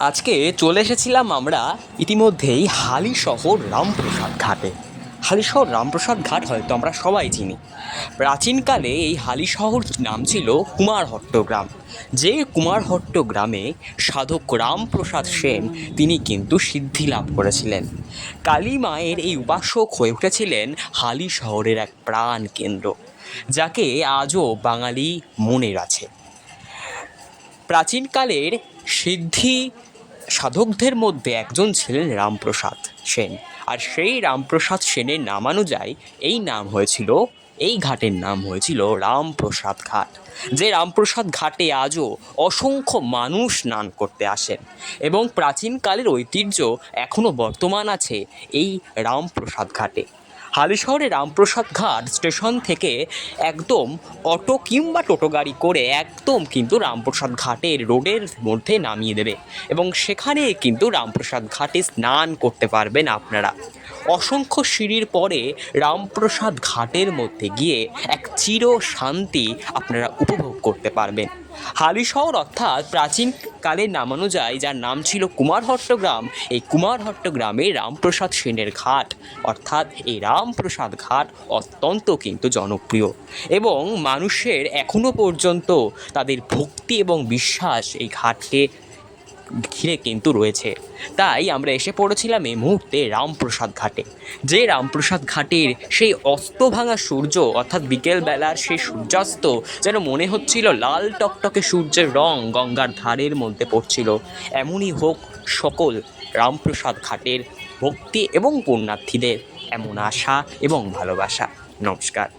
আজকে চলে এসেছিলাম আমরা ইতিমধ্যেই হালিশহর রামপ্রসাদ ঘাটে। হালিশহর রামপ্রসাদ ঘাট হয়তো আমরা সবাই চিনি। প্রাচীনকালে এই হালিশহর নাম ছিল কুমারহট্ট গ্রাম। যে কুমারহট্ট গ্রামে সাধক রামপ্রসাদ সেন তিনি কিন্তু সিদ্ধি লাভ করেছিলেন। কালী মায়ের এই উপাসক হয়ে উঠেছিলেন হালিশহরের এক প্রাণ কেন্দ্র, যাকে আজও বাঙালি মনে আছে। প্রাচীনকালের সিদ্ধি সাধকদের মধ্যে একজন ছিলেন রামপ্রসাদ সেন, আর সেই রামপ্রসাদ সেনের নামানুযায়ী এই ঘাটের নাম হয়েছিল রামপ্রসাদ ঘাট। যে রামপ্রসাদ ঘাটে আজও অসংখ্য মানুষ স্নান করতে আসেন এবং প্রাচীনকালের ঐতিহ্য এখনও বর্তমান আছে এই রামপ্রসাদ ঘাটে। হালিশহরে রামপ্রসাদ ঘাট স্টেশন থেকে একদম অটো কিংবা টোটো গাড়ি করে একদম কিন্তু রামপ্রসাদ ঘাটের রোডের মধ্যে নামিয়ে দেবে এবং সেখানে কিন্তু রামপ্রসাদ ঘাটে স্নান করতে পারবেন আপনারা। অসংখ্য সিঁড়ির পরে রামপ্রসাদ ঘাটের মধ্যে গিয়ে এক চির শান্তি আপনারা উপভোগ করতে পারবেন। হালিশহর অর্থাৎ প্রাচীনকালের নামানুযায়ী যার নাম ছিল কুমারহট্ট গ্রাম, এই কুমারহট্ট গ্রামে রামপ্রসাদ সেনের ঘাট অর্থাৎ এই রামপ্রসাদ ঘাট অত্যন্ত কিন্তু জনপ্রিয় এবং মানুষের এখনও পর্যন্ত তাদের ভক্তি এবং বিশ্বাস এই ঘাটকে ঘিরে কিন্তু রয়েছে। তাই আমরা এসে পড়েছিলাম এই মুহূর্তে রামপ্রসাদ ঘাটে। যে রামপ্রসাদ ঘাটের সেই অস্ত ভাঙা সূর্য অর্থাৎ বিকেলবেলার সেই সূর্যাস্ত যেন মনে হচ্ছিল লাল টকটকে সূর্যের রং গঙ্গার ধারের মধ্যে পড়ছিল। এমনই হোক সকল রামপ্রসাদ ঘাটের ভক্তি এবং পুণ্যার্থীদের এমন আশা এবং ভালোবাসা। নমস্কার।